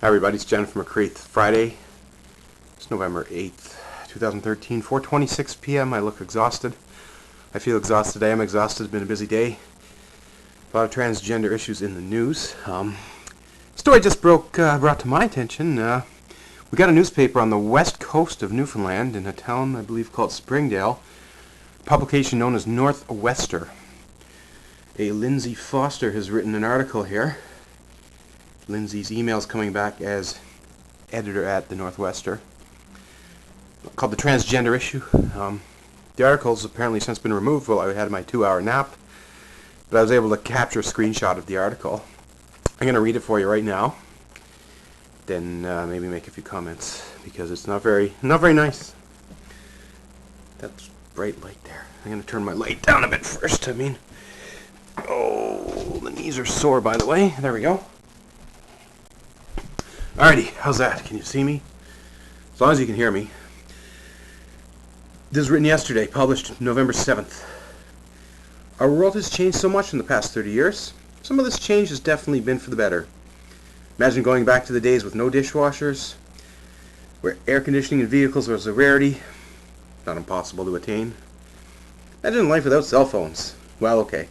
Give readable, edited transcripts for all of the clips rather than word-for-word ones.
Hi everybody, it's Jennifer McCreath. Friday, it's November 8th, 2013, 4:26 p.m. I look exhausted. I feel exhausted. I am exhausted. It's been a busy day. A lot of transgender issues in the news. Story just brought to my attention. We got a newspaper on the west coast of Newfoundland in a town, I believe, called Springdale. A publication known as Norwester. A Lindsay Foster has written an article here. Lindsay's email's coming back as editor at the Norwester, called The Transgender Issue. The article's apparently since been removed while I had my 2-hour nap, but I was able to capture a screenshot of the article. I'm going to read it for you right now, then maybe make a few comments, because it's not very nice. That's bright light there. I'm going to turn my light down a bit first. Oh, the knees are sore, by the way. There we go. Alrighty, how's that? Can you see me? As long as you can hear me. This was written yesterday, published November 7th. Our world has changed so much in the past 30 years. Some of this change has definitely been for the better. Imagine going back to the days with no dishwashers, where air conditioning in vehicles was a rarity, not impossible to attain. Imagine life without cell phones. Well, okay.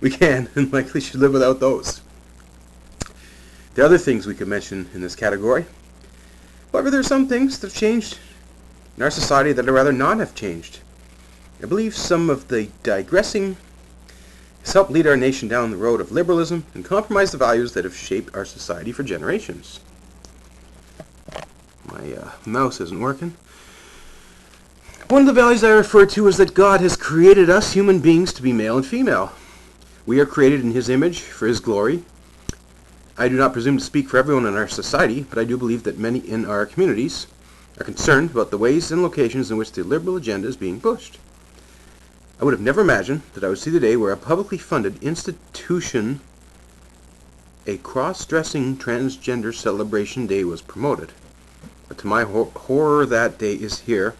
We can, and likely should live without those. There are other things we could mention in this category. However, there are some things that have changed in our society that I'd rather not have changed. I believe some of the digressing has helped lead our nation down the road of liberalism and compromise the values that have shaped our society for generations. My mouse isn't working. One of the values I refer to is that God has created us human beings to be male and female. We are created in His image for His glory. I do not presume to speak for everyone in our society, but I do believe that many in our communities are concerned about the ways and locations in which the liberal agenda is being pushed. I would have never imagined that I would see the day where a publicly funded institution, a cross-dressing transgender celebration day, was promoted. But to my horror, that day is here.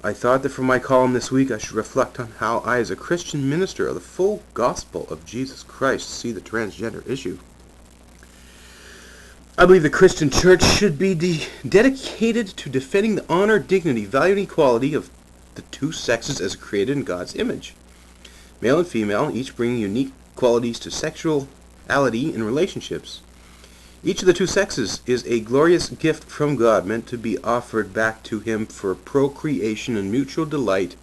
I thought that for my column this week I should reflect on how I, as a Christian minister of the full gospel of Jesus Christ, see the transgender issue. I believe the Christian church should be dedicated to defending the honor, dignity, value, and equality of the two sexes as created in God's image. Male and female, each bringing unique qualities to sexuality in relationships. Each of the two sexes is a glorious gift from God meant to be offered back to Him for procreation and mutual delight,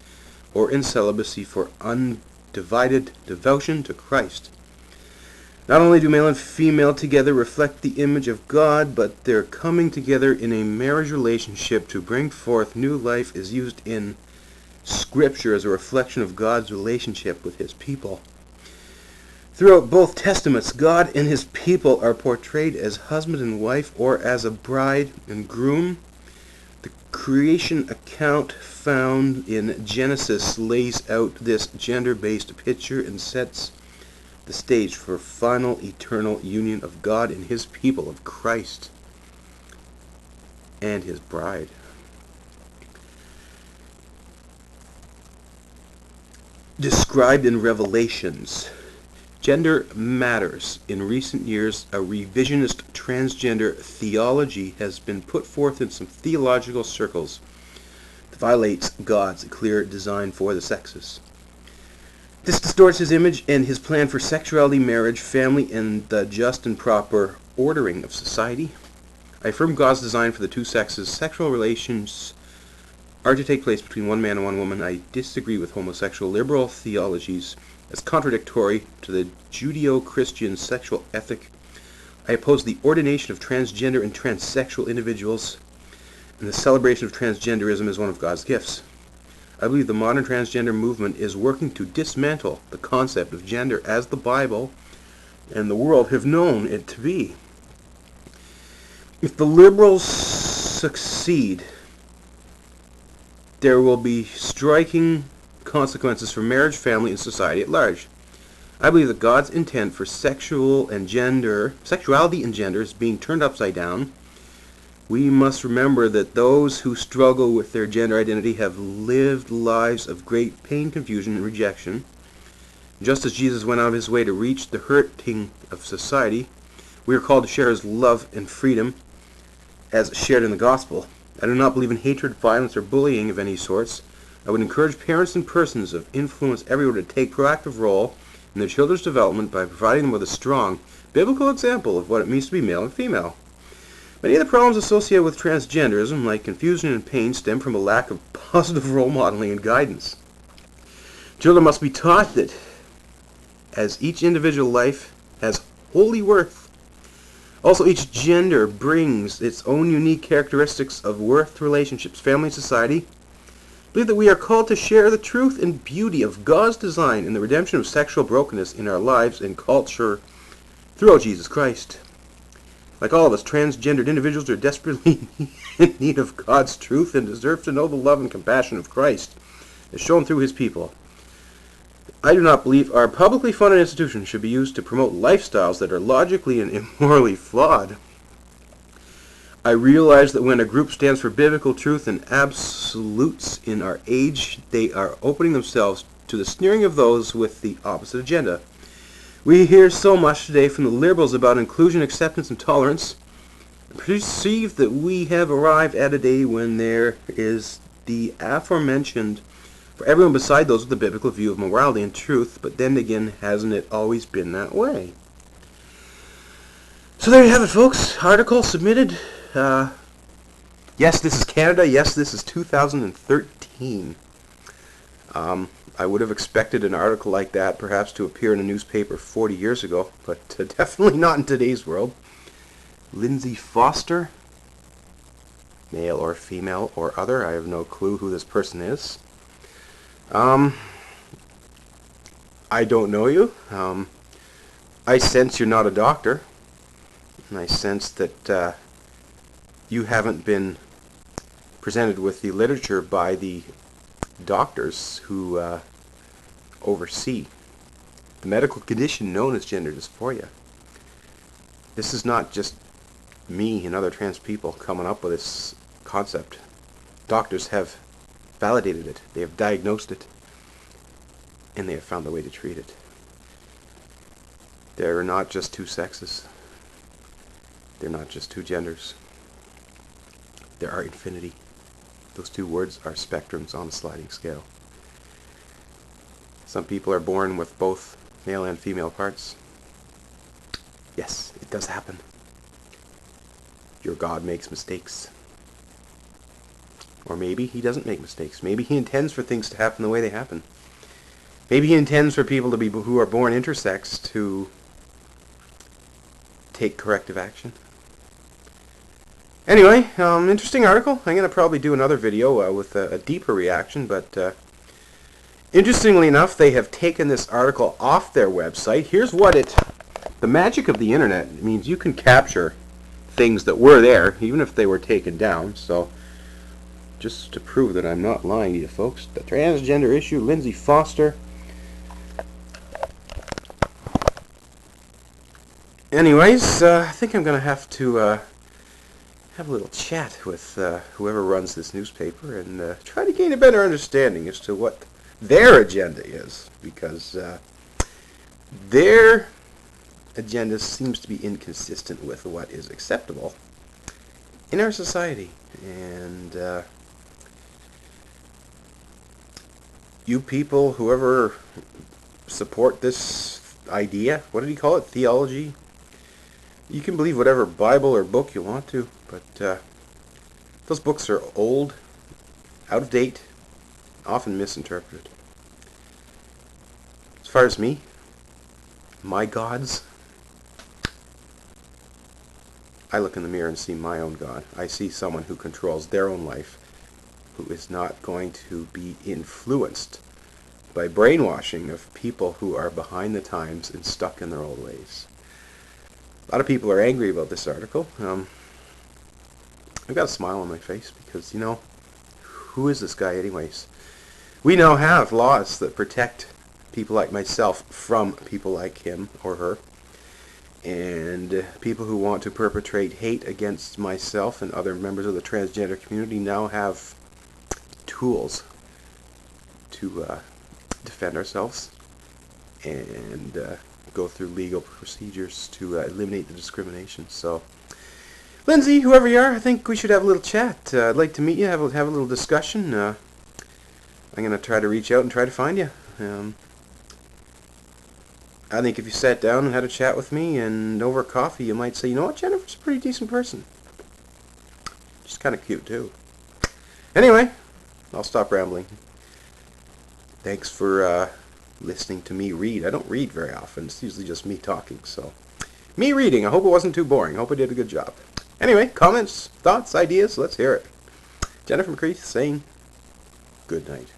or in celibacy for undivided devotion to Christ. Not only do male and female together reflect the image of God, but their coming together in a marriage relationship to bring forth new life is used in Scripture as a reflection of God's relationship with His people. Throughout both testaments, God and His people are portrayed as husband and wife, or as a bride and groom. The creation account found in Genesis lays out this gender-based picture and sets the stage for final eternal union of God and His people, of Christ and His bride. Described in Revelations, gender matters. In recent years, a revisionist transgender theology has been put forth in some theological circles that violates God's clear design for the sexes. This distorts His image and His plan for sexuality, marriage, family, and the just and proper ordering of society. I affirm God's design for the two sexes. Sexual relations are to take place between one man and one woman. I disagree with homosexual liberal theologies as contradictory to the Judeo-Christian sexual ethic. I oppose the ordination of transgender and transsexual individuals, and the celebration of transgenderism is one of God's gifts. I believe the modern transgender movement is working to dismantle the concept of gender as the Bible and the world have known it to be. If the liberals succeed, there will be striking consequences for marriage, family, and society at large. I believe that God's intent for sexuality and gender is being turned upside down. We must remember that those who struggle with their gender identity have lived lives of great pain, confusion, and rejection. Just as Jesus went out of His way to reach the hurting of society, We are called to share his love and freedom as shared in the gospel. I do not believe in hatred, violence, or bullying of any sorts. I would encourage parents and persons of influence everywhere to take proactive role in their children's development by providing them with a strong biblical example of what it means to be male and female. Many of the problems associated with transgenderism, like confusion and pain, stem from a lack of positive role modeling and guidance. Children must be taught that as each individual life has holy worth, also each gender brings its own unique characteristics of worth, relationships, family, and society. I believe that we are called to share the truth and beauty of God's design and the redemption of sexual brokenness in our lives and culture throughout Jesus Christ. Like all of us, transgendered individuals are desperately in need of God's truth and deserve to know the love and compassion of Christ as shown through his people. I do not believe our publicly funded institutions should be used to promote lifestyles that are logically and immorally flawed. I realize that when a group stands for biblical truth and absolutes in our age, they are opening themselves to the sneering of those with the opposite agenda. We hear so much today from the liberals about inclusion, acceptance, and tolerance. I perceive that we have arrived at a day when there is the aforementioned for everyone beside those with a biblical view of morality and truth, but then again, hasn't it always been that way? So there you have it, folks. Article submitted. Yes, this is Canada. Yes, this is 2013. I would have expected an article like that perhaps to appear in a newspaper 40 years ago, but definitely not in today's world. Lindsay Foster, male or female or other, I have no clue who this person is. I don't know you. I sense you're not a doctor. And I sense that you haven't been presented with the literature by the doctors who oversee the medical condition known as gender dysphoria. This is not just me and other trans people coming up with this concept. Doctors have validated it, they have diagnosed it, and they have found a way to treat it. There are not just two sexes. They're not just two genders. There are infinity. Those two words are spectrums on a sliding scale. Some people are born with both male and female parts. Yes, it does happen. Your God makes mistakes. Or maybe he doesn't make mistakes. Maybe he intends for things to happen the way they happen. Maybe he intends for people to be who are born intersex to take corrective action. Anyway, interesting article. I'm going to probably do another video with a deeper reaction, but interestingly enough, they have taken this article off their website. Here's what the magic of the internet means you can capture things that were there, even if they were taken down. So, just to prove that I'm not lying to you folks, the transgender issue, Lindsay Foster. Anyways, I think I'm going to have to have a little chat with whoever runs this newspaper and try to gain a better understanding as to what their agenda is, because their agenda seems to be inconsistent with what is acceptable in our society. And you people, whoever support this idea, what did he call it? Theology? You can believe whatever Bible or book you want to, but those books are old, out of date, often misinterpreted. As far as me, my gods, I look in the mirror and see my own God. I see someone who controls their own life, who is not going to be influenced by brainwashing of people who are behind the times and stuck in their old ways. A lot of people are angry about this article. I've got a smile on my face because, you know, who is this guy anyways? We now have laws that protect people like myself from people like him or her. And people who want to perpetrate hate against myself and other members of the transgender community now have tools to defend ourselves and go through legal procedures to eliminate the discrimination. So, Lindsay, whoever you are, I think we should have a little chat. I'd like to meet you, have a little discussion. I'm going to try to reach out and try to find you. I think if you sat down and had a chat with me and over coffee, you might say, you know what, Jennifer's a pretty decent person. She's kind of cute, too. Anyway, I'll stop rambling. Thanks for listening to me read. I don't read very often. It's usually just me talking. So, me reading. I hope it wasn't too boring. I hope I did a good job. Anyway, comments, thoughts, ideas, let's hear it. Jennifer McCreath saying good night.